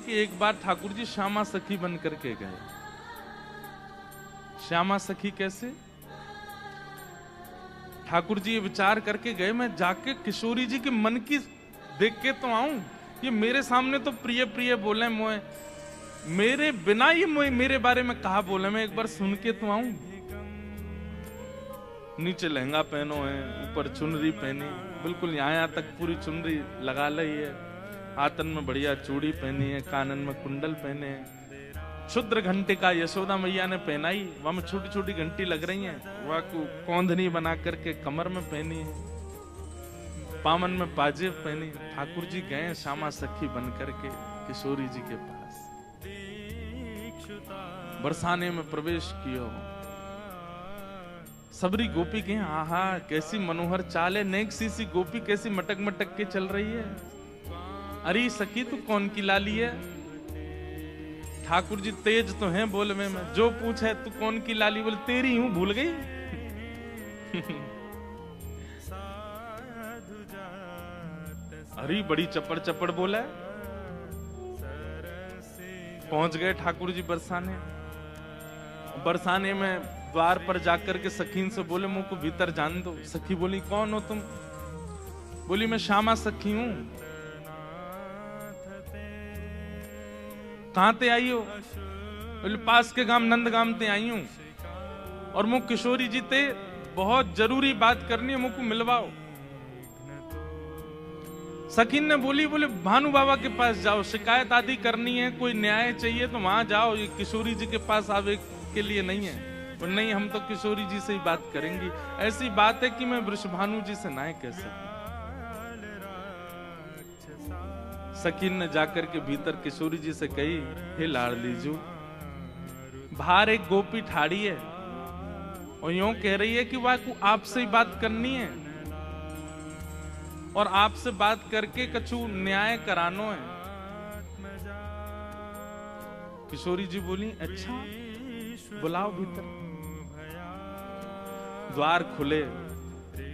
कि एक बार ठाकुर जी श्यामा सखी बन करके गए। श्यामा सखी कैसे? ठाकुर जी ये विचार करके गए, मैं जाके किशोरी जी के मन की देख के तो आऊं। ये मेरे सामने तो प्रिय प्रिय बोले मोए, मेरे बिना ये मेरे बारे में कहा बोले, मैं एक बार सुन के तो आऊं। नीचे लहंगा पहनो है, ऊपर चुनरी पहनी, बिल्कुल यहाँ तक पूरी चुनरी लगा ली है, हाथन में बढ़िया चूड़ी पहनी है, कानन में कुंडल पहने हैं, क्षुद्र घंटे का यशोदा मैया ने पहनाई, वहां में छोटी छोटी घंटी लग रही हैं, वह को कौंधनी बना करके कमर में पहनी है, पामन में पाजेब पहनी। ठाकुर जी गए श्यामा सखी बन करके किशोरी जी के पास, बरसाने में प्रवेश किया। सबरी गोपी के आहा कैसी मनोहर चाल है, नेक सी गोपी कैसी मटक मटक के चल रही है। अरे सखी तू कौन की लाली है? ठाकुर जी तेज तो हैं बोल में, जो पूछे तू कौन की लाली, बोले तेरी हूं, भूल गई। अरे बड़ी चपड़ चपड़ बोला है। पहुंच गए ठाकुर जी बरसाने। बरसाने में द्वार पर जाकर के सखीन से बोले मुझको भीतर जान दो। सखी बोली कौन हो तुम? बोली मैं श्यामा सखी हूं। कहां ते आई हो? बोले पास के गांव नंदगाम ते आई हूं, और मुझ किशोरी जी ते बहुत जरूरी बात करनी है, मुझको मिलवाओ। सखीन ने बोली बोले भानु बाबा के पास जाओ, शिकायत आदि करनी है, कोई न्याय चाहिए तो वहां जाओ, ये किशोरी जी के पास आवे के लिए नहीं है। और नहीं हम तो किशोरी जी से ही बात करेंगी, ऐसी बात है कि मैं वृषभानु जी से ना कह सकूं। सकीन ने जाकर के भीतर किशोरी जी से कही, हे लाडली जू, बाहर एक गोपी ठाड़ी है और यूं कह रही है कि वह को आपसे ही बात करनी है और आपसे बात करके कछु न्याय करानो है। किशोरी जी बोली अच्छा बुलाओ भीतर। द्वार खुले,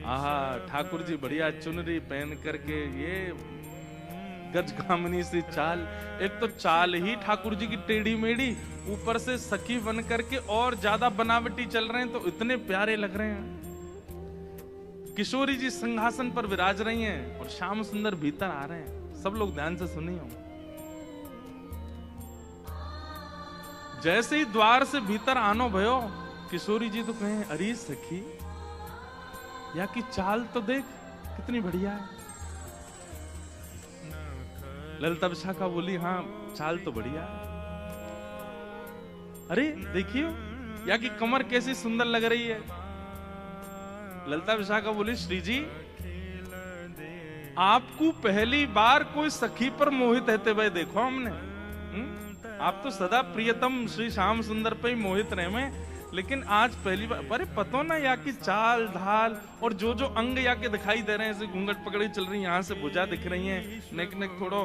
आहा ठाकुर जी बढ़िया चुनरी पहन करके, ये गजगामिनी सी चाल, एक तो चाल ही ठाकुर जी की टेढ़ी मेढ़ी, ऊपर से सखी बन करके और ज्यादा बनावटी चल रहे हैं, तो इतने प्यारे लग रहे हैं। किशोरी जी सिंहासन पर विराज रही हैं और श्याम सुंदर भीतर आ रहे हैं। सब लोग ध्यान से सुनिए। जैसे ही द्वार से भीतर आनो भयो, किशोरी जी तो कहें अरे सखी या की चाल तो देख कितनी बढ़िया है। ललिता विशाखा बोली हाँ चाल तो बढ़िया है। अरे देखियो या की कमर कैसी सुंदर लग रही है। ललिता विशाखा बोली श्री जी आपको पहली बार कोई सखी पर मोहित रहते हुए देखो हमने। आप तो सदा प्रियतम श्री श्याम सुंदर पे ही मोहित रहे में, लेकिन आज पहली बार। अरे पतो ना या की चाल ढाल और जो जो अंग या के दिखाई दे रहे हैं, ऐसे घूंघट पकड़ी चल रही है, यहाँ से भुजा दिख रही है, नेक नेक थोड़ो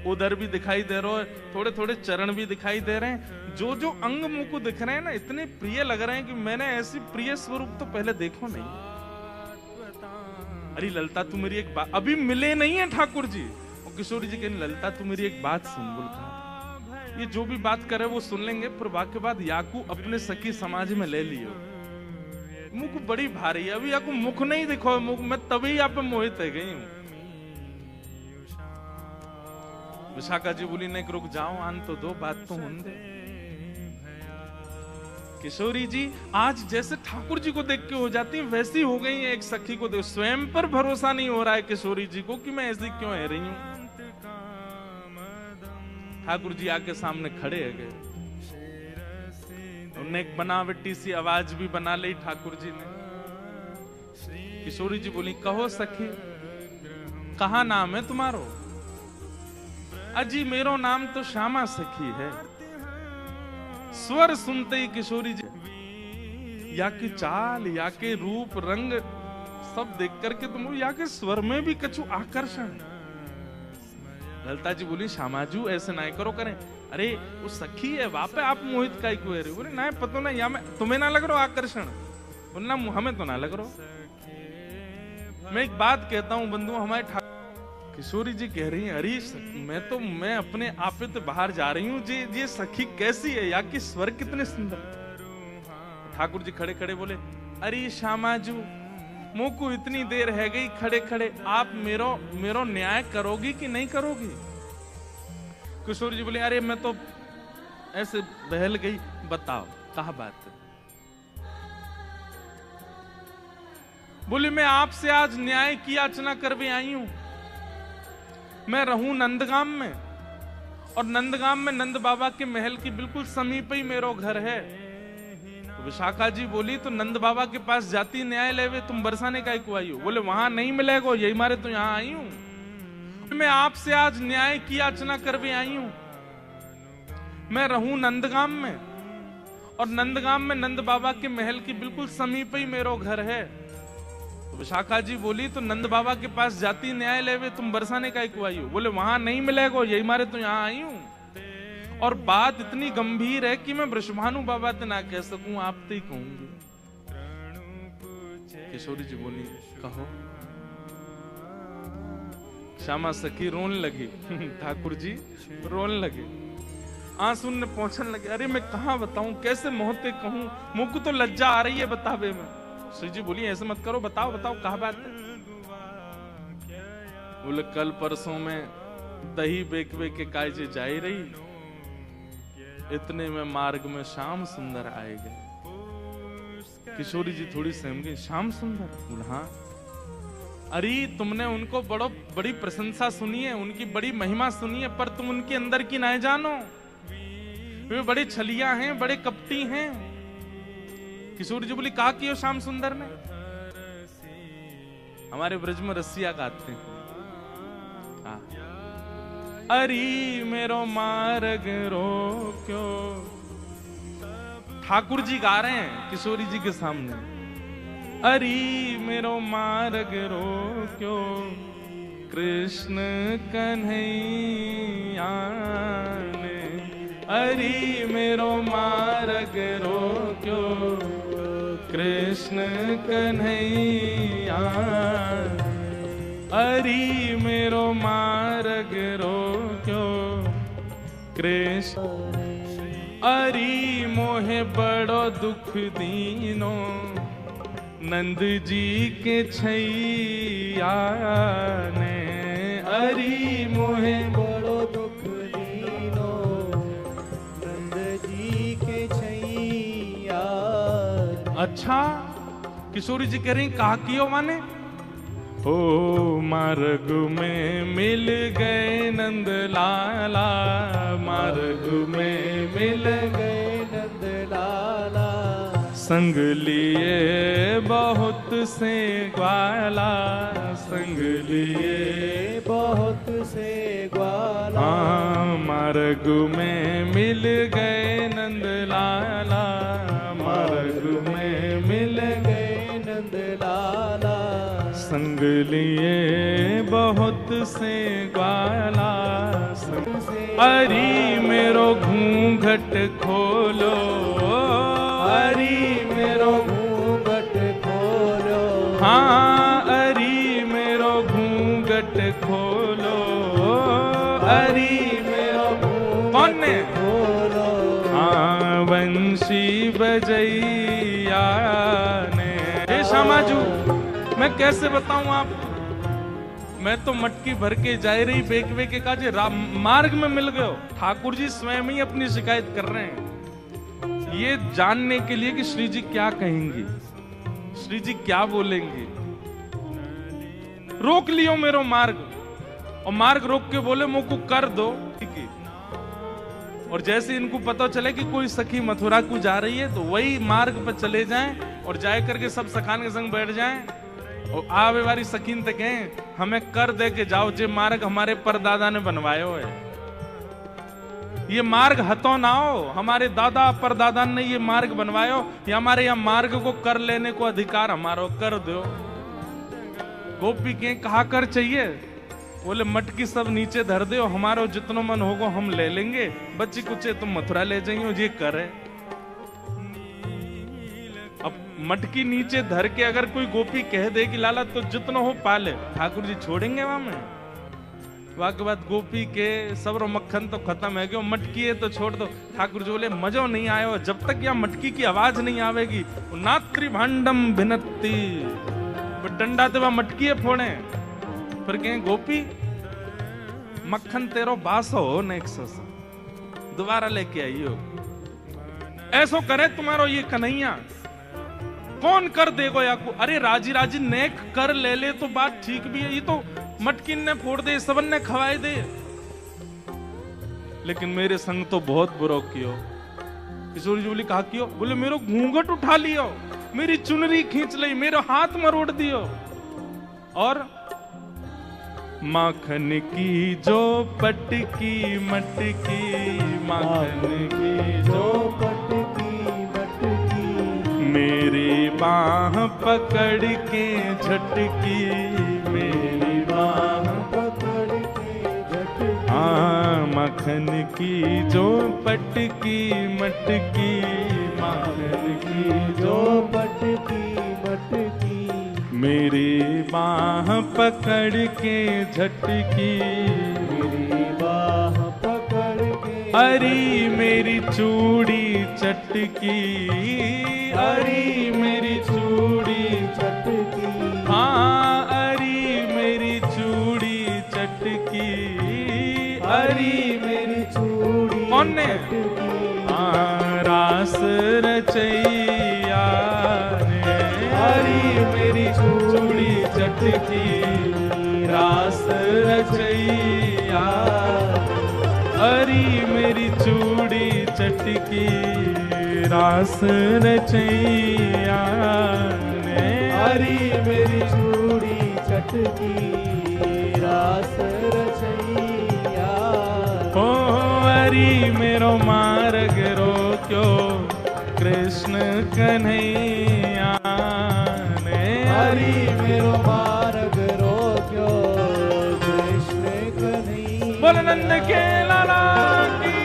उधर भी दिखाई दे रहा है, थोड़े थोड़े चरण भी दिखाई दे रहे हैं, जो जो अंग मुंह को दिख रहे हैं ना इतने प्रिय लग रहे हैं कि मैंने ऐसी प्रिय स्वरूप तो पहले देखो नहीं। अरे ललिता तू मेरी एक बात, अभी मिले नहीं है ठाकुर जी। और किशोरी जी कहने ललिता तू मेरी एक बात सुन। बोल कहा ये जो भी बात करे वो सुन लेंगे, पर वाक्य बाद याकू अपने सखी समाज में ले लियो। मुख बड़ी भारी है, अभी याकू मुख नहीं दिखो, मुख मैं तभी यहाँ पे मोहित है गई हूं। विशाखा जी बोली नहीं रुक जाओ, आन तो दो, बात तो होने दे। किशोरी जी आज जैसे ठाकुर जी को देख के हो जाती है वैसी हो गई है एक सखी को देख। स्वयं पर भरोसा नहीं हो रहा है किशोरी जी को कि मैं ऐसी क्यों है रही हूं। ठाकुर जी आके सामने खड़े है गए, उन्हें एक बनावटी सी आवाज भी बना ली ठाकुर जी ने। किशोरी जी बोली कहो सखी कहा नाम है तुम्हारो? अजी मेरो नाम तो श्यामा सखी है। स्वर सुनते ही किशोरी जी या की चाल या के रूप रंग सब देख करके तुम या के स्वर में भी कछु आकर्षण। ललिता जी बोली श्यामाजू ऐसे ना करो करें। अरे वो सखी है वहां पे आप मोहित का क्यों है? बोले ना पता ना या मैं तुम्हें ना लग रहा आकर्षण, बोलना हमें तो ना लग रहा। मैं एक बात कहता हूं बंधु, हमारे किशोरी जी कह रही हैं, अरे मैं अपने आप पे बाहर जा रही हूँ, ये सखी कैसी है, या कि स्वर कितने सुंदर। ठाकुर जी खड़े खड़े बोले, अरे श्यामाजू मुंह को इतनी देर है गई खड़े खड़े, आप मेरो न्याय करोगी कि नहीं करोगी। किशोरी जी बोले, अरे मैं तो ऐसे बहल गई, बताओ कहा बात है। बोले, मैं आपसे आज न्याय की याचना करवे आई हूं। मैं रहूं नंदगाम में, और नंदगाम में नंद बाबा के महल की बिल्कुल समीप ही मेरो घर है। तो विशाखा जी बोली, तो नंद बाबा के पास जाती न्याय लेवे, तुम बरसाने का क्यों आई हो। बोले, वहां नहीं मिलेगा, यही मारे तो यहां आई हूं। मैं आपसे आज न्याय की याचना करवे आई हूं। मैं रहूं नंदगाम में, और नंदगाम में नंद बाबा के महल की बिल्कुल समीप ही मेरो घर है। तो विशाखा जी बोली, तो नंद बाबा के पास जाती न्याय लेवे, तुम बरसाने का क्यों आई हो। बोले, वहां नहीं मिलेगा, यही मारे तो यहां आई हूं। और बात इतनी गंभीर है कि मैं वृषभानु बाबा ते ना कह सकूं, आप ते ही कहूंगी। किशोरी जी बोली, कहो। श्यामा सखी रोने लगी, ठाकुर जी रोने लगे, आंसू ने पहुंचने लगे। अरे मैं कहां बताऊं, कैसे मोहते कहूं, मुंह को तो लज्जा आ रही है बतावे में। श्री जी बोली, ऐसे मत करो, बताओ बताओ कहा बात है। बोले, कल परसों में दही बेक के कायजे जाई रही, इतने में मार्ग में श्याम सुंदर आए गए। किशोरी जी थोड़ी सहम गई, श्याम सुंदर। बोले, हाँ। अरे तुमने उनको बड़ी प्रशंसा सुनी है, उनकी बड़ी महिमा सुनी है, पर तुम उनके अंदर की ना जानो। वे बड़े छलिया हैं, बड़े कपटी हैं। किशोरी जी बोली, कहा कियो श्याम सुंदर ने। हमारे ब्रज में रसिया गाते हैं, अरी मेरो मार्ग रोक्यो। ठाकुर जी गा रहे हैं किशोरी जी के सामने, अरी मेरो मार्ग रोक्यो, कृष्ण कन्हैया ने। अरी मेरो मार्ग रोक्यो, कृष्ण कन्हैया। अरी मेरो मार्ग रोक्यो, कृष्ण। अरी मोहे बड़ो दुख दीनो, नंद जी के छैया ने। अरी मोहे बड़ो दुख दीनो, नंद जी के छैया। अच्छा, किशोरी जी कह रही, कहा कियो माने। ओ मार्ग में मिल गए नंद लाला, मार्ग में मिल गए नंद लाला। संग लिए बहुत से ग्वाला, संग लिए बहुत से ग्वाला। हाँ, मार्ग में मिल गए नंद लाला, मार्ग में मिल गए नंद लाला। संग लिए बहुत से ग्वाला। अरी मेरो घूंघट खोलो, अरी मेरो घूंघट खोलो। हाँ, अरी मेरो घूंघट खोलो, अरी मेरो कौन ने खोलो। हाँ, वंशी बजैया ने। हे श्यामाजू, मैं कैसे बताऊं आप, मैं तो मटकी भर के जा रही बेक के काजे मार्ग में मिल गए। ठाकुर जी स्वयं ही अपनी शिकायत कर रहे हैं, ये जानने के लिए कि श्री जी क्या कहेंगी, श्री जी क्या बोलेंगे। रोक लियो मेरो मार्ग, और मार्ग रोक के बोले मुझको कर दो। और जैसे इनको पता चले कि कोई सखी मथुरा को जा रही है, तो वही मार्ग पर चले जाएं और जाए करके सब सखान के संग बैठ जाएं और आवे वाली सकीन तक हैं, हमें कर दे के जाओ, जे मार्ग हमारे परदादा ने बनवायो है। ये मार्ग हतो ना हो, हमारे दादा परदादा ने ये मार्ग बनवायो, ये हमारे यहाँ मार्ग को कर लेने को अधिकार हमारो, कर दो। गोपी के कहा कर चाहिए, बोले मटकी सब नीचे धर दो, हमारो जितनो मन होगो हम ले लेंगे, बच्ची कुचे तुम मथुरा ले जाइयो, ये करे। अब मटकी नीचे धर के अगर कोई गोपी कह दे कि लाला तो जितना हो पाले, ठाकुर जी छोड़ेंगे वहां में। वाके बाद गोपी के सबरो मक्खन तो खत्म है गयो, मटकी है तो छोड़ दो। ठाकुर जी बोले मजो नहीं आयो, जब तक यहाँ मटकी की आवाज नहीं आवेगी। नात्री भांडम भिनती, डंडा ते वह मटकी है फोड़े। फिर कहें गोपी मक्खन तेरो बासो हो नेक्सस, दोबारा लेके आइयो। ऐसो करे तुम्हारो ये कन्हैया, कौन कर देगो या को? अरे राजी राजी नेक कर ले ले तो बात ठीक भी है, ये तो मटकिन ने फोड़ दे, सबन ने खवाए दे, लेकिन मेरे संग तो बहुत बुरो कियो। किशोरी जी बोली कहा कियो? बोले मेरो घूंघट उठा लियो, मेरी चुनरी खींच ली, मेरा हाथ मरोड़ दियो, और माखन की जो पटकी मटकी, माखन की जो पटकी मटकी, मेरी बाह पकड़ के झटकी, मेरी बाह पकड़ के झटकी। हाँ माखन की जो पटकी मटकी, माखन की जो पटकी मटकी, मेरी बाह पकड़ के झटकी, मेरी बाह पकड़ के, अरी मेरी चूड़ी चटकी, अरी मेरी चूड़ी चटकी। हाँ अरी मेरी चूड़ी चटकी, अरी मेरी चूड़ी। कौन ने? हाँ रास रचैया ने, अरी मेरी चूड़ी चटकी, रास रचैया, अरी मेरी चूड़ी चटकी, रास रचैया ने, अरी मेरी चूड़ी चटकी, रास रचैया। ओ अरी मेरो मार्ग रोक्यो कृष्ण कन्हैया ने, अरी मेरो मार्ग रोक्यो कृष्ण कन्हैया। बोल नंद के लाला की।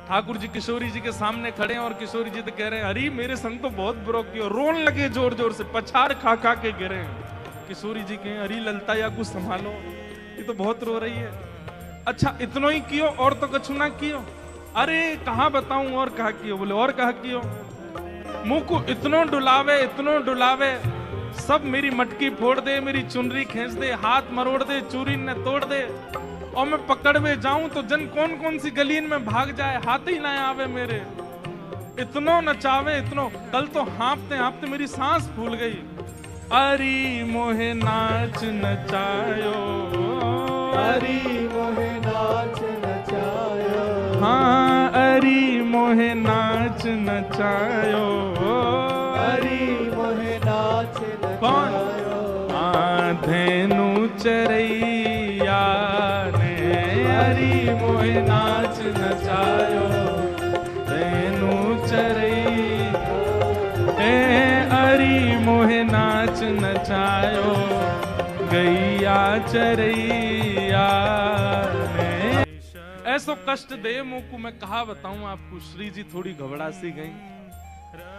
ठाकुर जी किशोरी जी के सामने खड़े हैं और किशोरी जी तो कह रहे हैं अरे मेरे संग तो बहुत बुरो किया, रोन लगे जोर जोर से, पछाड़ खा खा के गिरे। किशोरी जी कहें अरे ललता या कुछ संभालो, ये तो बहुत रो रही है। अच्छा इतनो ही कियो और तो कछु ना कियो? अरे कहाँ बताऊं और कहा कियो? बोले और कहा कियो? मुंह को इतनो डुलावे, इतनो डुलावे, सब मेरी मटकी फोड़ दे, मेरी चुनरी खींच दे, हाथ मरोड़ दे, चूरी ने तोड़ दे, और मैं पकड़ में जाऊं तो जन कौन कौन सी गलीन में भाग जाए, हाथ ही ना आवे मेरे। इतनो नचावे इतनो, कल तो हाँपते हाँपते मेरी सांस फूल गई। अरी मोहे नाच नचायो, अरी मोहे नाच नचायो, हाँ अरी मोहे नाच नचायो, अरी मोहे नाच नचायो। हाँ धेनु चरैया ने, अरी मोहे नाच नचायो, धेनु चरैया, अरी मोहे नाच नचायो, गैया चरैया ने। ऐसो कष्ट दे मुंह को मैं कहा बताऊं आपको। श्री जी थोड़ी घबरा सी गई।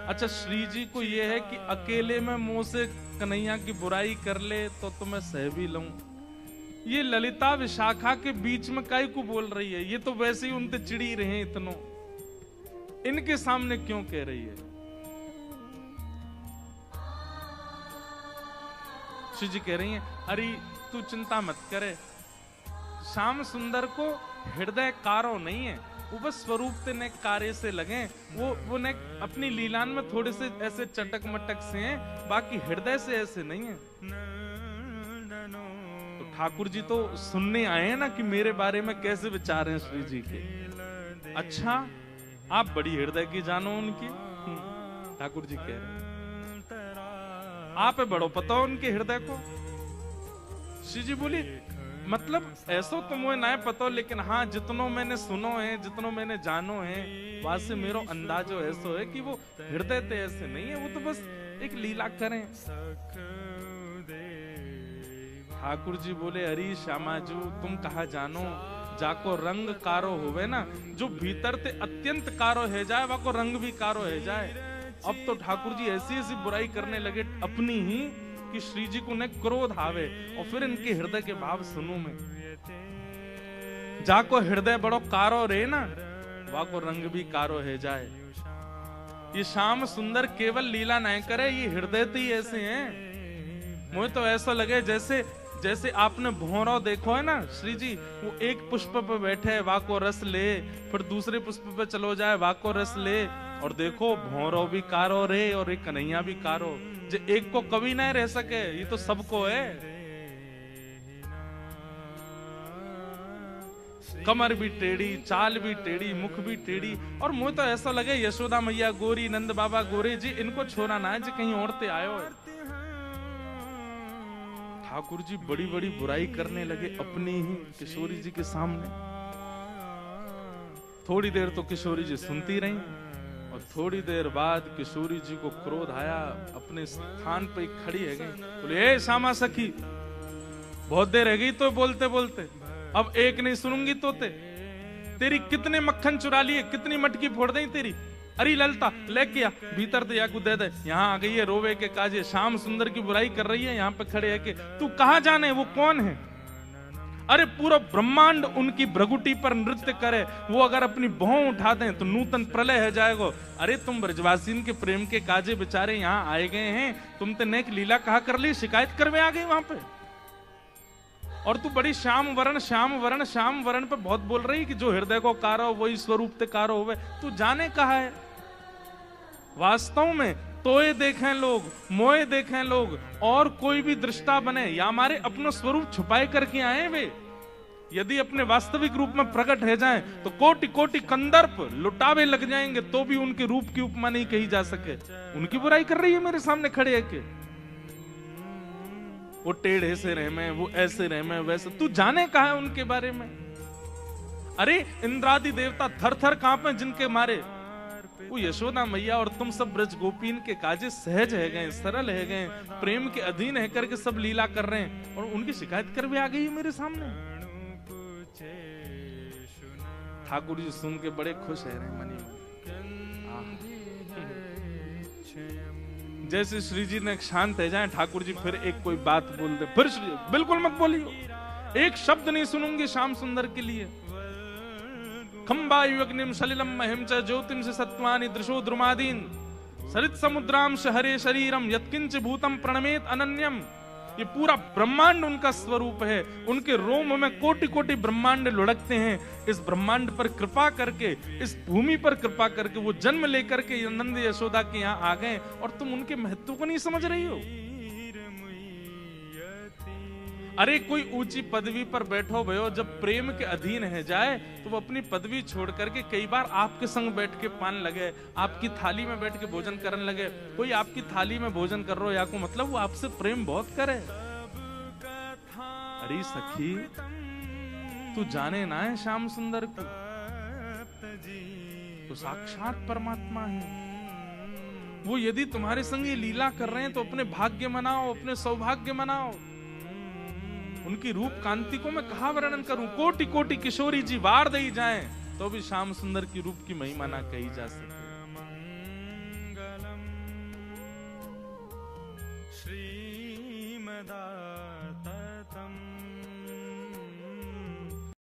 अच्छा श्री जी को ये है कि अकेले में मुंह से कन्हैया की बुराई कर ले तो मैं सह भी लूं। ये ललिता विशाखा के बीच में काई को बोल रही है? ये तो वैसे ही उनसे चिड़ी रहे इतनो, इनके सामने क्यों कह रही है? श्री जी कह रही हैं अरे तू चिंता मत करे, श्याम सुंदर को हृदय कारो नहीं है, वो बस स्वरूप ते ने कार्य से लगे, वो ने अपनी लीलान में थोड़े से ऐसे चटक मटक से हैं, बाकी हृदय से ऐसे नहीं है। तो ठाकुर जी तो सुनने आए हैं ना कि मेरे बारे में कैसे विचार हैं श्री जी के। अच्छा आप बड़ी हृदय की जानो उनकी। ठाकुर जी कह रहे हैं आप बड़ो पता हो उनके हृदय को। श्री जी बोली मतलब ऐसो तो मुझे ना पता, लेकिन हाँ जितनो मैंने सुनो है, जितनो मैंने जानो है, वहां से मेरो अंदाजो ऐसो है कि वो हृदय ते ऐसे नहीं है, वो तो बस एक लीला करें। ठाकुर जी बोले अरे श्यामाजू तुम कहा जानो, जाको रंग कारो होवे ना, जो भीतर ते अत्यंत कारो है जाए वाको रंग भी कारो है जाए। अब तो ठाकुर जी ऐसी ऐसी बुराई करने लगे अपनी ही कि श्री जी को न क्रोध आवे और फिर इनके हृदय के भाव सुनूं मैं। जाको हृदय बड़ो कारो रे ना, वाको रंग भी कारो है जाए। ये श्याम सुंदर केवल लीला नहीं करे, ये हृदय तो ही ऐसे हैं। मुझे तो ऐसा लगे जैसे जैसे आपने भौरा देखो है ना, श्री जी वो एक पुष्प पे बैठे वाको रस ले, फिर दूसरे पुष्प पे चलो जाए वाको रस ले, और देखो भौरो भी कारो रे और एक कन्हैया भी कारो। जो एक को कभी नहीं रह सके, ये तो सबको है। कमर भी टेढ़ी, चाल भी टेढ़ी, मुख भी टेढ़ी, और मुझे तो ऐसा लगे यशोदा मैया गोरी, नंद बाबा गोरे जी, इनको छोड़ा ना है जी कहीं औरतें आयो है। ठाकुर जी बड़ी बड़ी बुराई करने लगे अपनी ही किशोरी जी के सामने। थोड़ी देर तो किशोरी जी सुनती रही, और थोड़ी देर बाद किशोरी जी को क्रोध आया, अपने स्थान पे खड़ी है गई, बोले ए श्यामा सखी, बहुत देर है गई तो बोलते बोलते, अब एक नहीं सुनूंगी तो तेरी कितने मक्खन चुरा लिए, कितनी मटकी फोड़ दी तेरी। अरे ललता लेके आ, भीतर दे या दे दे। यहाँ आ गई है रोवे के काजे, श्याम सुंदर की बुराई कर रही है, यहाँ पे खड़े है के तू कहाँ जाने, वो कौन है? अरे पूरा ब्रह्मांड उनकी भ्रगुटी पर नृत्य करे, वो अगर अपनी भौं उठा दें तो नूतन प्रलय है जाएगा। अरे तुम ब्रजवासीन के प्रेम के काजे बेचारे यहाँ आए गए हैं, तुम तो नेक लीला कहा कर ली, शिकायत करवे आ गई वहां पे। और तू बड़ी श्याम वरण श्याम वरण श्याम वरण पे बहुत बोल रही कि जो हृदय को कारो वही स्वरूप ते कारो होवे। तू जाने कहा है वास्तव में तोए देखें लोग, मोए देखें लोग, और कोई भी दृष्टा बने या हमारे अपना स्वरूप छुपाए करके आए वे, यदि अपने वास्तविक रूप में प्रकट हो जाएं तो कोटि कोटि कंदर्प लुटावे लग जाएंगे, तो भी उनके रूप की उपमा नहीं कही जा सके। उनकी बुराई कर रही है मेरे सामने खड़े है के वो टेढ़े से रह में, वो ऐसे रह में, वैसे। तू जाने कहा है उनके बारे में? अरे इंद्रादि देवता थर थर कांपे जिनके मारे, वो यशोदा मैया और तुम सब ब्रज गोपीन के काजे सहज है गए, सरल है गए, प्रेम के अधीन है करके सब लीला कर रहे हैं, और उनकी शिकायत कर भी आ गई मेरे सामने। ठाकुर जी सुन के बड़े खुश है रहे मनी। जैसे श्री जी ने शांत है जाए, ठाकुर जी फिर एक कोई बात बोल दे, फिर श्री बिल्कुल मत बोलियो, एक शब्द नहीं सुनूंगी श्याम सुंदर के लिए। खंबायु अग्निम सलिलम महिम च ज्योतिम से सत्वानि दृशो द्रुमादीन सरित समुद्राम हरे शरीरम यत्किंच भूतम प्रणमेत अनन्यम। ये पूरा ब्रह्मांड उनका स्वरूप है, उनके रोम में कोटि कोटि ब्रह्मांड लुढ़कते हैं। इस ब्रह्मांड पर कृपा करके, इस भूमि पर कृपा करके वो जन्म लेकर के नंद यशोदा के यहाँ आ गए, और तुम उनके महत्व को नहीं समझ रही हो। अरे कोई ऊंची पदवी पर बैठो भयो, जब प्रेम के अधीन है जाए तो वो अपनी पदवी छोड़ करके कई बार आपके संग बैठ के पान लगे, आपकी थाली में बैठ के भोजन करने लगे। कोई आपकी थाली में भोजन कर रहा हो या को मतलब वो आपसे प्रेम बहुत करे। अरे सखी तू जाने ना है श्याम सुंदर को, तो साक्षात परमात्मा है वो। यदि तुम्हारे संग ये लीला कर रहे हैं तो अपने भाग्य मनाओ, अपने सौभाग्य मनाओ। उनकी रूप कांति को मैं कहा वर्णन करूं, कोटि कोटि किशोरी जी वार दई जाएं तो भी श्याम सुंदर की रूप की महिमा ना कही जा सके।